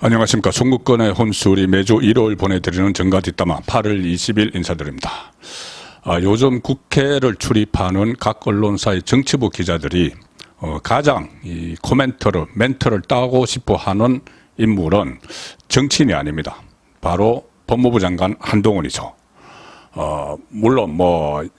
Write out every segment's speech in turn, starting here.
안녕하십니까. 송구권의 혼술이 매주 일요일 보내드리는 정가 뒷담화 8월 20일 인사드립니다. 요즘 국회를 출입하는 각 언론사의 정치부 기자들이 가장 이 멘트를 따고 싶어 하는 인물은 정치인이 아닙니다. 바로 법무부 장관 한동훈이죠. 물론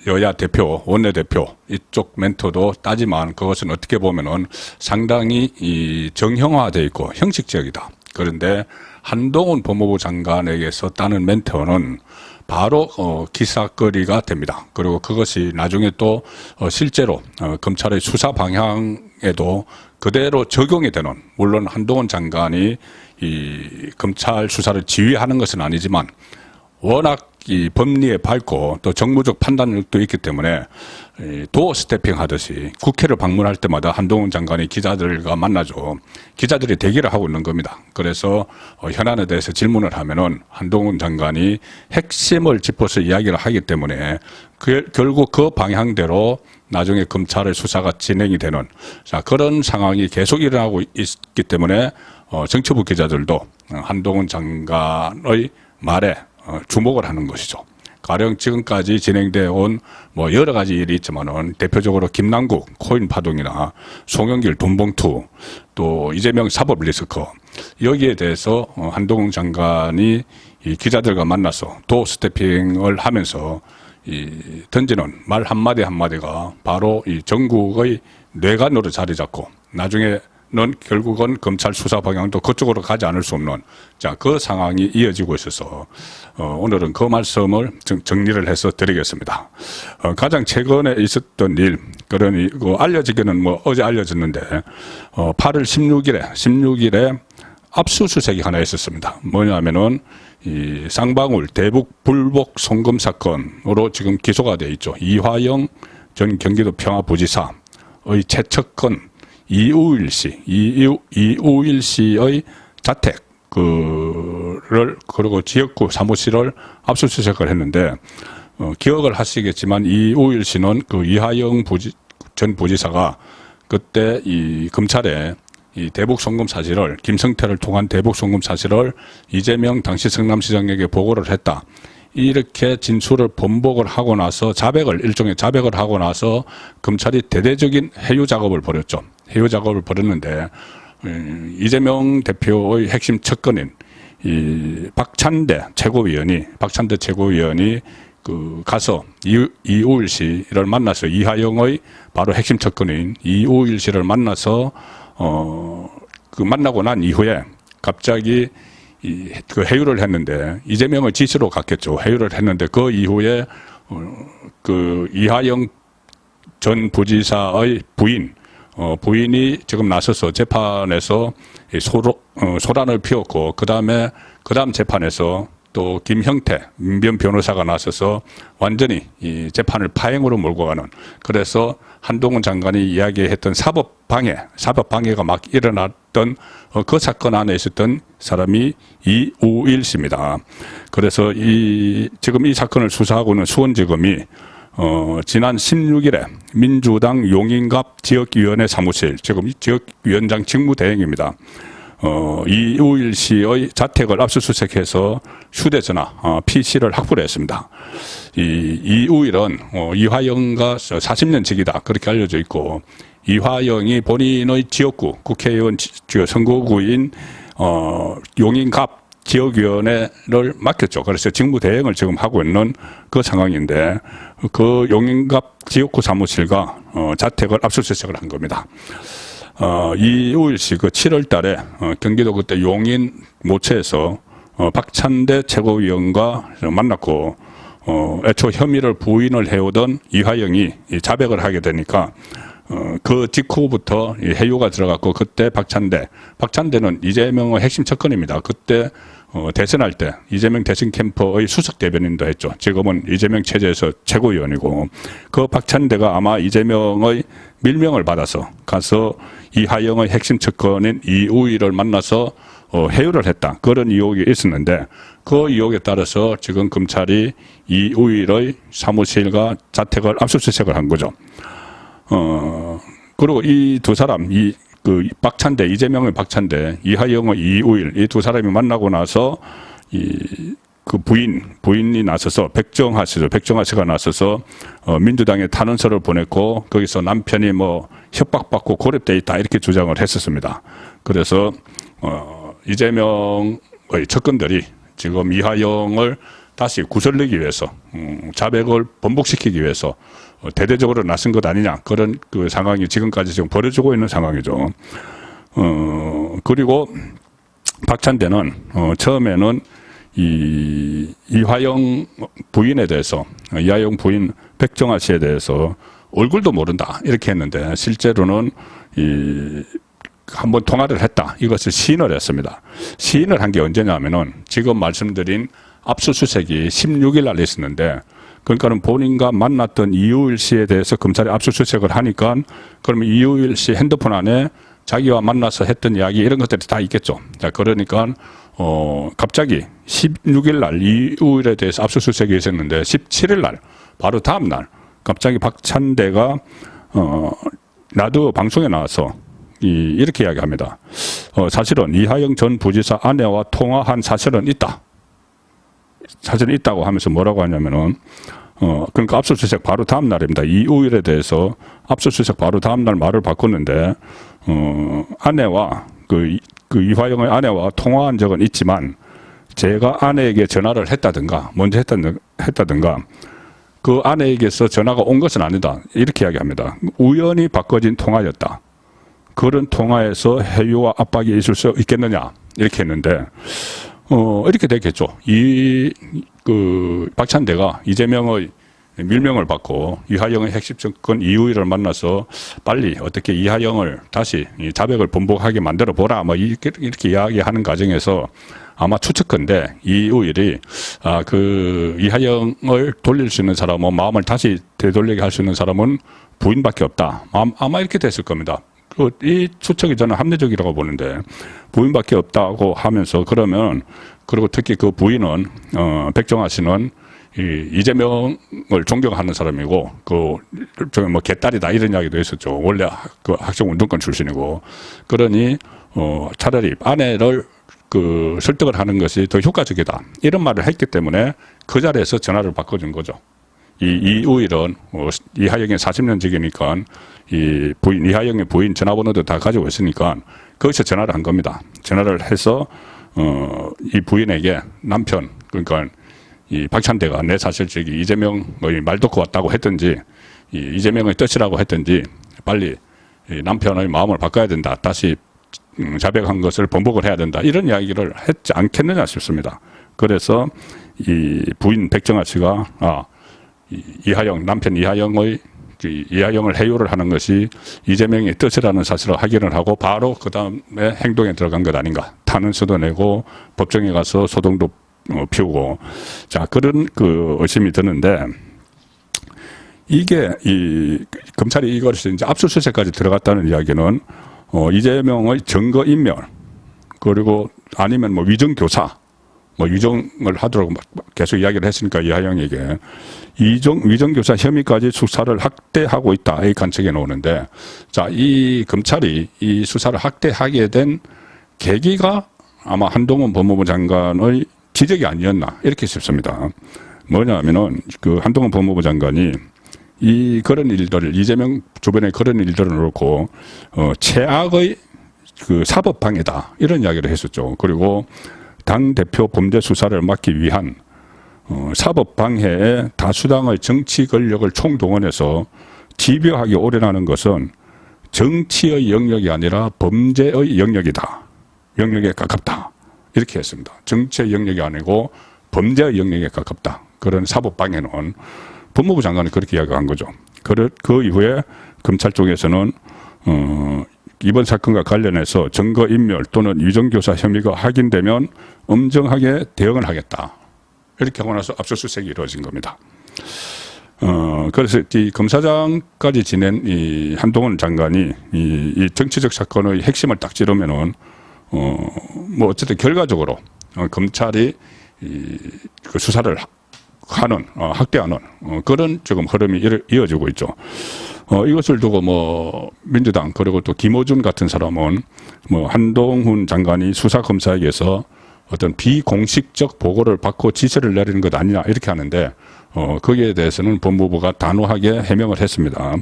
여야 대표, 원내대표 이쪽 멘트도 따지만 그것은 어떻게 보면은 상당히 정형화되어 있고 형식적이다. 그런데 한동훈 법무부 장관에게서 따는 멘트는 바로 기사거리가 됩니다. 그리고 그것이 나중에 또 실제로 검찰의 수사 방향에도 그대로 적용이 되는, 물론 한동훈 장관이 이 검찰 수사를 지휘하는 것은 아니지만 워낙 이 법리에 밝고 또 정무적 판단력도 있기 때문에 도어 스태핑 하듯이 국회를 방문할 때마다 한동훈 장관이 기자들과 만나죠. 기자들이 대기를 하고 있는 겁니다. 그래서 현안에 대해서 질문을 하면은 한동훈 장관이 핵심을 짚어서 이야기를 하기 때문에 결국 그 방향대로 나중에 검찰의 수사가 진행이 되는 그런 상황이 계속 일어나고 있기 때문에 정치부 기자들도 한동훈 장관의 말에 주목을 하는 것이죠. 가령 지금까지 진행되어 온 여러 가지 일이 있지만은 대표적으로 김남국 코인 파동이나 송영길 돈봉투, 또 이재명 사법 리스크, 여기에 대해서 한동훈 장관이 이 기자들과 만나서 도어 스태핑을 하면서 던지는 말 한마디 한마디가 바로 이 전국의 뇌관으로 자리 잡고 나중에는 결국은 검찰 수사 방향도 그쪽으로 가지 않을 수 없는 그 상황이 이어지고 있어서 오늘은 그 말씀을 정리를 해서 드리겠습니다. 가장 최근에 있었던 일, 그러니 알려지기는 어제 알려졌는데 8월 16일에 압수수색이 하나 있었습니다. 뭐냐면은 이 쌍방울 대북 불복 송금 사건으로 지금 기소가 되어 있죠. 이화영 전 경기도 평화부지사의 최측근 이우일 씨의 자택, 그리고 지역구 사무실을 압수수색을 했는데, 기억을 하시겠지만, 이우일 씨는 그 이하영 전 부지사가 그때 이 검찰에 이 대북 송금 사실을, 김성태를 통한 대북 송금 사실을 이재명 당시 성남시장에게 보고를 했다. 이렇게 진술을 번복을 하고 나서 일종의 자백을 하고 나서 검찰이 대대적인 해유 작업을 벌였죠. 해유 작업을 벌였는데, 이재명 대표의 핵심 측근인 이 박찬대 최고위원이 가서 이우일 씨를 만나서 이하영의 바로 핵심 측근인 이우일 씨를 만나서 만나고 난 이후에 갑자기 그 해유를 했는데, 이재명의 지시로 갔겠죠. 해유를 했는데 그 이후에 이하영 전 부지사의 부인이 지금 나서서 재판에서 소란을 피웠고, 그 다음 재판에서 또 김형태 민변 변호사가 나서서 완전히 이 재판을 파행으로 몰고 가는, 그래서 한동훈 장관이 이야기했던 사법방해가 막 일어났던 그 사건 안에 있었던 사람이 이우일 씨입니다. 그래서 지금 이 사건을 수사하고 있는 수원지검이 지난 16일에 민주당 용인갑 지역위원회 사무실, 지금 지역위원장 직무대행입니다. 이우일 씨의 자택을 압수수색해서 휴대전화, PC를 확보를 했습니다. 이우일은 이화영과 40년 직이다, 그렇게 알려져 있고, 이화영이 본인의 지역구, 국회의원 선거구인 용인갑 지역위원회를 맡겼죠. 그래서 직무대행을 지금 하고 있는 그 상황인데, 그 용인갑 지역구 사무실과 자택을 압수수색을 한 겁니다. 이우일 씨 7월 달에 경기도 그때 용인 모처에서 박찬대 최고위원과 만났고, 애초 혐의를 부인을 해오던 이화영이 자백을 하게 되니까 그 직후부터 해유가 들어갔고, 그때 박찬대는 이재명의 핵심 측근입니다. 그때 대선할 때 이재명 대선 캠프의 수석 대변인도 했죠. 지금은 이재명 체제에서 최고위원이고, 그 박찬대가 아마 이재명의 밀명을 받아서 가서 이하영의 핵심 측근인 이우일을 만나서 해유를 했다, 그런 의혹이 있었는데, 그 의혹에 따라서 지금 검찰이 이우일의 사무실과 자택을 압수수색을 한 거죠. 그리고 이 두 사람, 그 박찬대, 이재명의 박찬대, 이하영의 이우일 이 두 사람이 만나고 나서 그 부인이 나서서 백정하 씨가 나서서 민주당에 탄원서를 보냈고 거기서 남편이 뭐 협박받고 고립돼 있다 이렇게 주장을 했었습니다. 그래서 이재명의 측근들이 지금 이하영을 다시 구슬리기 위해서 자백을 번복시키기 위해서 대대적으로 나선 것 아니냐 그런 그 상황이 지금까지 지금 벌어지고 있는 상황이죠. 그리고 박찬대는 처음에는 이화영 부인에 대해서 이화영 부인 백정하 씨에 대해서 얼굴도 모른다 이렇게 했는데 실제로는 한번 통화를 했다 이것을 시인을 했습니다. 시인을 한 게 언제냐면은 지금 말씀드린 압수수색이 16일 날 있었는데 그러니까는 본인과 만났던 이우일 씨에 대해서 검찰이 압수수색을 하니까 그러면 이우일 씨 핸드폰 안에 자기와 만나서 했던 이야기 이런 것들이 다 있겠죠. 자, 그러니까 갑자기 16일 날 이우일에 대해서 압수수색이 있었는데 17일 날 바로 다음 날 갑자기 박찬대가 나도 방송에 나와서 이렇게 이야기합니다. 사실은 이하영 전 부지사 아내와 통화한 사실은 있다. 사실은 있다고 하면서 뭐라고 하냐면은 그러니까 압수수색 바로 다음 날입니다. 이우일에 대해서 압수수색 바로 다음 날 말을 바꿨는데 아내와 그 이화영의 아내와 통화한 적은 있지만 제가 아내에게 전화를 했다든가 먼저 했다든가 그 아내에게서 전화가 온 것은 아니다 이렇게 이야기합니다. 우연히 바꿔진 통화였다. 그런 통화에서 해유와 압박이 있을 수 있겠느냐 이렇게 했는데 이렇게 됐겠죠. 박찬대가 이재명의 밀명을 받고 이하영의 핵심 정권 이우일을 만나서 빨리 어떻게 이하영을 다시 자백을 번복하게 만들어 보라 뭐 이렇게 이야기하는 과정에서 아마 추측컨대 이우일이 그 이하영을 돌릴 수 있는 사람은 마음을 다시 되돌리게 할 수 있는 사람은 부인밖에 없다. 아마 이렇게 됐을 겁니다. 이 추측이 저는 합리적이라고 보는데 부인밖에 없다고 하면서 그러면 그리고 특히 그 부인은 백정하 씨는 이재명을 존경하는 사람이고 뭐 개딸이다 이런 이야기도 있었죠. 원래 그 학생운동권 출신이고 그러니 차라리 아내를 설득을 하는 것이 더 효과적이다 이런 말을 했기 때문에 그 자리에서 전화를 바꿔준 거죠. 이우일은 이하영이 40년 직이니까 이하영의 부인 전화번호도 다 가지고 있으니까 거기서 전화를 한 겁니다. 전화를 해서 이 부인에게 남편 그러니까 이 박찬대가 내 사실 저기 이재명의 말 듣고 왔다고 했든지 이재명의 뜻이라고 했든지 빨리 남편의 마음을 바꿔야 된다. 다시 자백한 것을 번복을 해야 된다. 이런 이야기를 했지 않겠느냐 싶습니다. 그래서 이 부인 백정하 씨가 남편 이하영을 해유를 하는 것이 이재명의 뜻이라는 사실을 확인을 하고 바로 그 다음에 행동에 들어간 것 아닌가. 탄원서도 내고 법정에 가서 소동도 피우고 자 그런 의심이 드는데 이게 검찰이 이것을 이제 압수수색까지 들어갔다는 이야기는 이재명의 증거인멸 그리고 아니면 뭐 위정교사 위정을 하도록 계속 이야기를 했으니까 이하영에게 위정교사 혐의까지 수사를 확대하고 있다 이 관측에 나오는데 자 이 검찰이 이 수사를 확대하게 된 계기가 아마 한동훈 법무부 장관의 지적이 아니었나 이렇게 싶습니다. 뭐냐면은 한동훈 법무부 장관이 그런 일들을 이재명 주변에 그런 일들을 놓고 최악의 사법방해다 이런 이야기를 했었죠. 그리고 당대표 범죄 수사를 막기 위한 사법방해에 다수당의 정치 권력을 총동원해서 집요하게 올인하는 것은 정치의 영역이 아니라 범죄의 영역이다. 영역에 가깝다. 이렇게 했습니다. 정치의 영역이 아니고 범죄의 영역에 가깝다. 그런 사법방해는 법무부 장관이 그렇게 이야기한 거죠. 그 이후에 검찰 쪽에서는 이번 사건과 관련해서 증거인멸 또는 위정교사 혐의가 확인되면 엄정하게 대응을 하겠다. 이렇게 하고 나서 압수수색이 이루어진 겁니다. 그래서 이 검사장까지 지낸 이 한동훈 장관이 이 정치적 사건의 핵심을 딱 찌르면은 뭐 어쨌든 결과적으로 검찰이 그 수사를 하는 확대하는 그런 지금 흐름이 이어지고 있죠. 이것을 두고 뭐 민주당 그리고 또 김어준 같은 사람은 뭐 한동훈 장관이 수사검사에게서 어떤 비공식적 보고를 받고 지시를 내리는 것 아니냐 이렇게 하는데 거기에 대해서는 법무부가 단호하게 해명을 했습니다.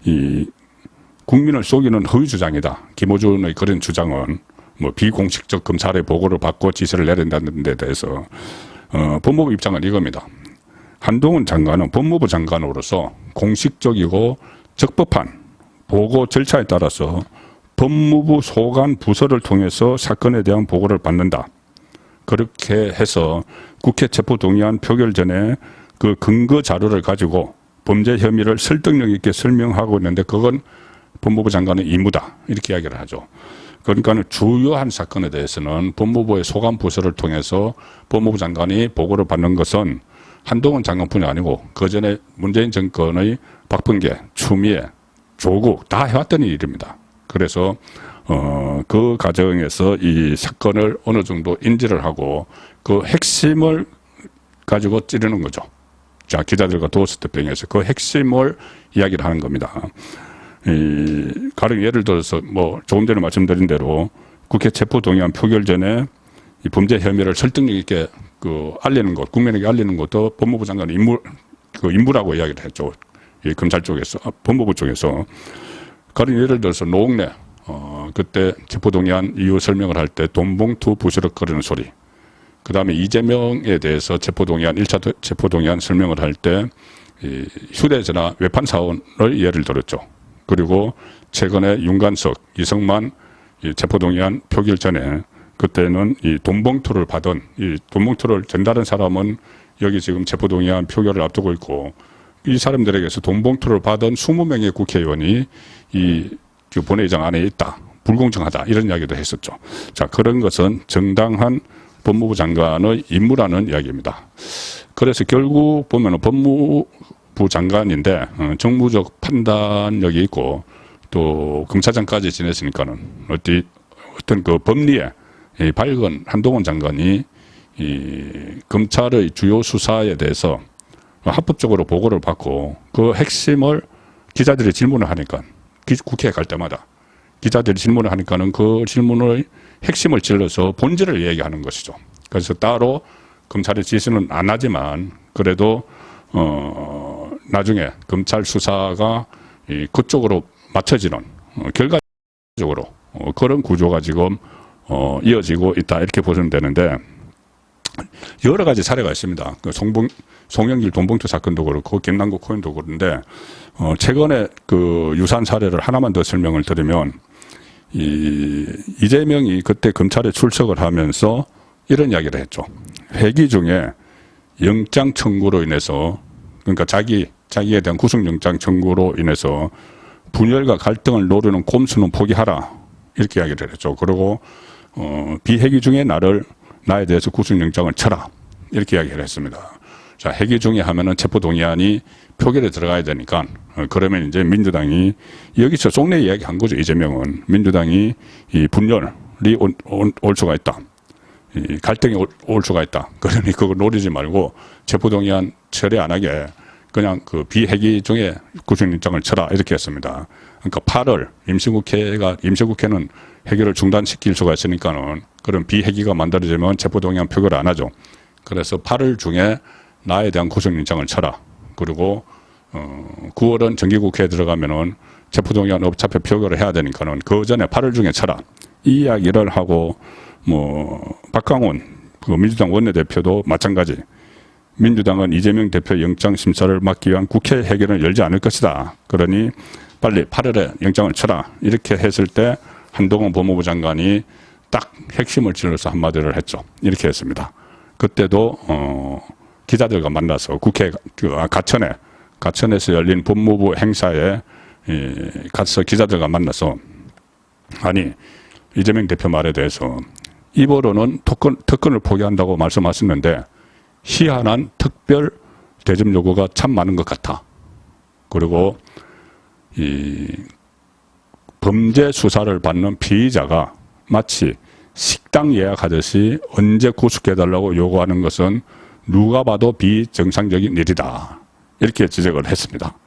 이 국민을 속이는 허위 주장이다. 김어준의 그런 주장은 뭐 비공식적 검찰의 보고를 받고 지시를 내린다는 데 대해서 법무부 입장은 이겁니다. 한동훈 장관은 법무부 장관으로서 공식적이고 적법한 보고 절차에 따라서 법무부 소관 부서를 통해서 사건에 대한 보고를 받는다. 그렇게 해서 국회 체포동의안 표결 전에 그 근거 자료를 가지고 범죄 혐의를 설득력 있게 설명하고 있는데 그건 법무부 장관의 임무다. 이렇게 이야기를 하죠. 그러니까 주요한 사건에 대해서는 법무부의 소관 부서를 통해서 법무부 장관이 보고를 받는 것은 한동훈 장관뿐이 아니고 그전에 문재인 정권의 박범계, 추미애, 조국 다 해왔던 일입니다. 그래서 그 과정에서 이 사건을 어느 정도 인지를 하고 그 핵심을 가지고 찌르는 거죠. 자, 기자들과 도어스태핑에서 그 핵심을 이야기를 하는 겁니다. 가령 예를 들어서 뭐 조금 전에 말씀드린 대로 국회 체포동의안 표결 전에 이 범죄 혐의를 설득력 있게 알리는 것, 국민에게 알리는 것도 법무부 장관의 임무라고 이야기를 했죠. 이 검찰 쪽에서, 법무부 쪽에서. 가령 예를 들어서 노웅래, 그때 체포동의안 이유 설명을 할 때 돈봉투 부스럭거리는 소리. 그 다음에 이재명에 대해서 체포동의안, 1차 체포동의안 설명을 할 때 휴대전화 외판 사원을 예를 들었죠. 그리고 최근에 윤관석, 이성만 체포동의안 표결 전에 그때는 이 돈봉투를 받은 이 돈봉투를 전달한 사람은 여기 지금 체포동의안 표결을 앞두고 있고 이 사람들에게서 돈봉투를 받은 20명의 국회의원이 이 본회의장 안에 있다. 불공정하다. 이런 이야기도 했었죠. 자, 그런 것은 정당한 법무부 장관의 임무라는 이야기입니다. 그래서 결국 보면은 법무부 장관인데 정무적 판단력이 있고 또 검사장까지 지냈으니까는 어떤 그 법리에 이 밝은 한동훈 장관이 이 검찰의 주요 수사에 대해서 합법적으로 보고를 받고 그 핵심을 기자들이 질문을 하니까 국회에 갈 때마다 기자들이 질문을 하니까는 그 질문의 핵심을 찔러서 본질을 얘기하는 것이죠. 그래서 따로 검찰의 지시는 안 하지만 그래도 나중에 검찰 수사가 그쪽으로 맞춰지는 결과적으로 그런 구조가 지금 이어지고 있다 이렇게 보시면 되는데 여러 가지 사례가 있습니다. 그 송영길 돈봉투 사건도 그렇고 김남국 코인도 그런데 최근에 그 유사한 사례를 하나만 더 설명을 드리면 이재명이 그때 검찰에 출석을 하면서 이런 이야기를 했죠. 회기 중에 영장 청구로 인해서 그러니까 자기에 대한 구속영장 청구로 인해서 분열과 갈등을 노리는 꼼수는 포기하라 이렇게 이야기를 했죠. 그리고 비회기 중에 나에 대해서 구속영장을 쳐라 이렇게 이야기를 했습니다. 자, 회기 중에 하면은 체포동의안이 표결에 들어가야 되니까 그러면 이제 민주당이 여기서 속내 이야기한 거죠. 이재명은 민주당이 이 분열이 올 수가 있다. 이 갈등이 올 수가 있다. 그러니 그거 노리지 말고 체포동의안 처리 안 하게 그냥 그 비회기 중에 구속영장을 쳐라 이렇게 했습니다. 그러니까 8월 임시국회는 회기를 중단시킬 수가 있으니까는 그런 비회기가 만들어지면 체포동의안 표결을 안 하죠. 그래서 8월 중에 나에 대한 구속영장을 쳐라. 그리고 9월은 정기국회에 들어가면은 체포동의안 어차피 표결을 해야 되니까는 그 전에 8월 중에 쳐라. 이 이야기를 하고 뭐 박강원 그 민주당 원내대표도 마찬가지. 민주당은 이재명 대표 영장 심사를 막기 위한 국회 회견을 열지 않을 것이다. 그러니 빨리 8월에 영장을 쳐라. 이렇게 했을 때 한동훈 법무부 장관이 딱 핵심을 찔러서 한마디를 했죠. 이렇게 했습니다. 그때도 기자들과 만나서 국회 가천에서 열린 법무부 행사에 가서 기자들과 만나서 아니 이재명 대표 말에 대해서 입으로는 특권을 포기한다고 말씀하셨는데 희한한 특별 대접 요구가 참 많은 것 같아. 그리고 이 범죄 수사를 받는 피의자가 마치 식당 예약하듯이 언제 구속해달라고 요구하는 것은 누가 봐도 비정상적인 일이다. 이렇게 지적을 했습니다.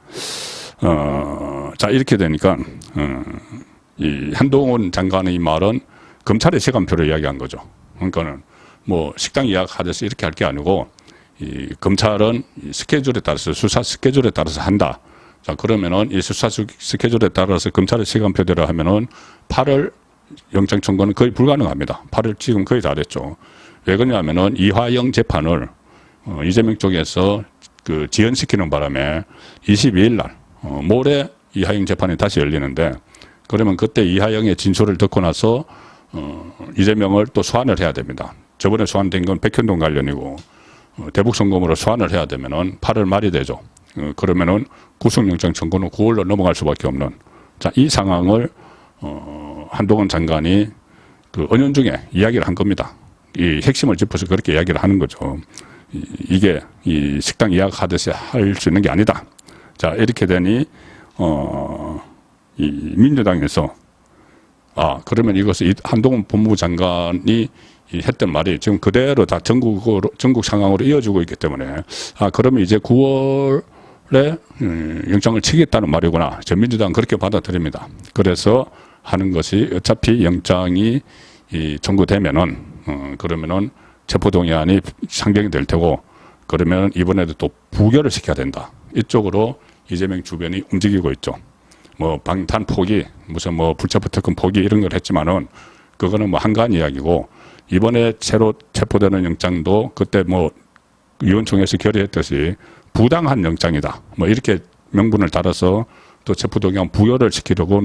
자, 이렇게 되니까, 이 한동훈 장관의 말은 검찰의 시간표를 이야기한 거죠. 그러니까는 뭐 식당 예약하듯이 이렇게 할 게 아니고, 이 검찰은 이 스케줄에 따라서, 수사 스케줄에 따라서 한다. 자, 그러면은 이 수사 스케줄에 따라서 검찰의 시간표대로 하면은 8월 영장 청구는 거의 불가능합니다. 8월 지금 거의 다 됐죠. 왜 그러냐면은 이화영 재판을 이재명 쪽에서 그 지연시키는 바람에 22일 날 모레 이화영 재판이 다시 열리는데, 그러면 그때 이화영의 진술을 듣고 나서 이재명을 또 소환을 해야 됩니다. 저번에 소환된 건 백현동 관련이고 대북 송금으로 소환을 해야 되면은 8월 말이 되죠. 그러면은 구속영장 청구는 9월로 넘어갈 수밖에 없는, 자, 이 상황을 한동훈 장관이 그 은연중에 이야기를 한 겁니다. 이 핵심을 짚어서 그렇게 이야기를 하는 거죠. 이게 이 식당 예약하듯이 할 수 있는 게 아니다. 자, 이렇게 되니 이 민주당에서 그러면 이것을 한동훈 법무부 장관이 했던 말이 지금 그대로 다 전국 상황으로 이어지고 있기 때문에 그러면 이제 9월에 영장을 치겠다는 말이구나. 저 민주당은 그렇게 받아들입니다. 그래서 하는 것이 어차피 영장이 청구되면은 그러면은 체포동의안이 상정이 될 테고, 그러면 이번에도 또 부결을 시켜야 된다. 이쪽으로 이재명 주변이 움직이고 있죠. 뭐 방탄 포기, 무슨 뭐 불체포 특권 포기 이런 걸 했지만은 그거는 뭐 한가한 이야기고, 이번에 새로 체포되는 영장도 그때 뭐 위원총회에서 결의했듯이 부당한 영장이다. 뭐 이렇게 명분을 달아서 또 체포동의안 부결을 시키려고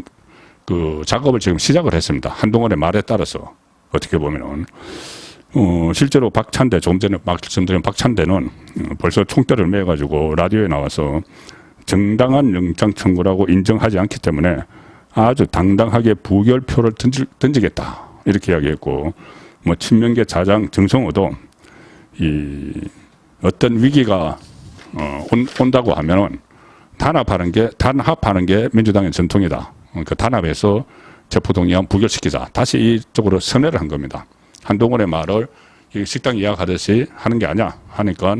그 작업을 지금 시작을 했습니다. 한동훈의 말에 따라서 어떻게 보면은 실제로 박찬대, 조금 전에 말씀드린 박찬대는 벌써 총대를 매가지고 라디오에 나와서 정당한 영장 청구라고 인정하지 않기 때문에 아주 당당하게 부결표를 던지겠다 이렇게 이야기했고, 뭐 친명계 자장 정성호도 이 어떤 위기가 온다고 하면은 단합하는 게 민주당의 전통이다. 그 단합해서 체포동의안 부결시키자. 다시 이쪽으로 선회를 한 겁니다. 한동훈의 말을 식당 예약하듯이 하는 게 아니야 하니까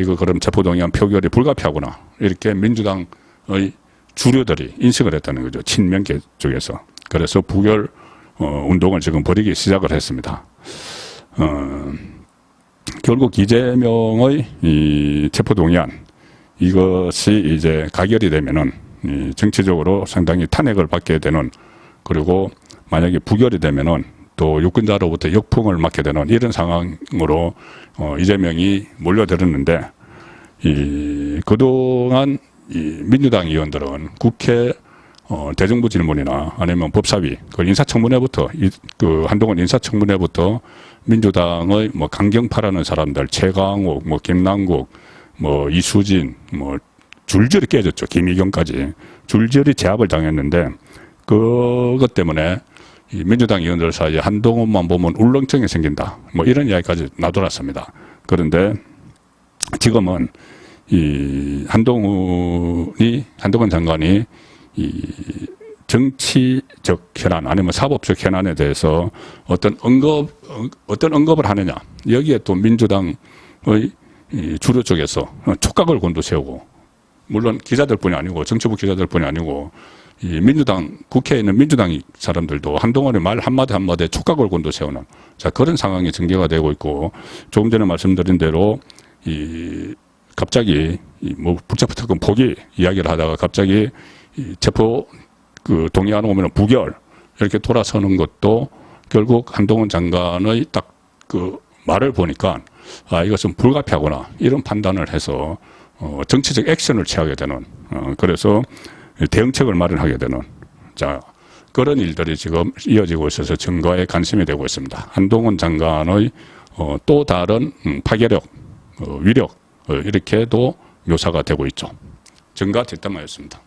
이거 그럼 체포동의안 표결이 불가피하구나. 이렇게 민주당의 주류들이 인식을 했다는 거죠. 친명계 쪽에서. 그래서 부결 운동을 지금 벌이기 시작을 했습니다. 결국 이재명의 이 체포동의안 이것이 이제 가결이 되면은 정치적으로 상당히 탄핵을 받게 되는, 그리고 만약에 부결이 되면은 또 유권자로부터 역풍을 맞게 되는 이런 상황으로 이재명이 몰려들었는데, 그동안 민주당 의원들은 국회 대정부 질문이나 아니면 법사위, 그 인사청문회부터 그 한동훈 인사청문회부터 민주당의 뭐 강경파라는 사람들, 최강욱, 뭐 김남국, 뭐 이수진, 뭐 줄줄이 깨졌죠. 김의겸까지 줄줄이 제압을 당했는데, 그것 때문에 이 민주당 의원들 사이에 한동훈만 보면 울렁증이 생긴다. 뭐 이런 이야기까지 나돌았습니다. 그런데 지금은 이 한동훈 장관이 이 정치적 현안 아니면 사법적 현안에 대해서 어떤 언급을 하느냐. 여기에 또 민주당의 주류 쪽에서 촉각을 곤두세우고, 물론 기자들뿐이 아니고 정치부 기자들뿐이 아니고 이 민주당 국회에 있는 민주당 사람들도 한동훈의 말 한마디 한마디에 촉각을 곤두세우는, 자, 그런 상황이 전개가 되고 있고, 조금 전에 말씀드린 대로 갑자기 뭐 불체포 특권 포기 이야기를 하다가 갑자기 체포 그 동의안 오면 부결 이렇게 돌아서는 것도 결국 한동훈 장관의 딱 그 말을 보니까 이것은 불가피하구나 이런 판단을 해서 정치적 액션을 취하게 되는, 그래서 대응책을 마련하게 되는, 자, 그런 일들이 지금 이어지고 있어서 증거에 관심이 되고 있습니다. 한동훈 장관의 또 다른 파괴력, 위력 이렇게도 묘사가 되고 있죠. 증거 뒷담화였습니다.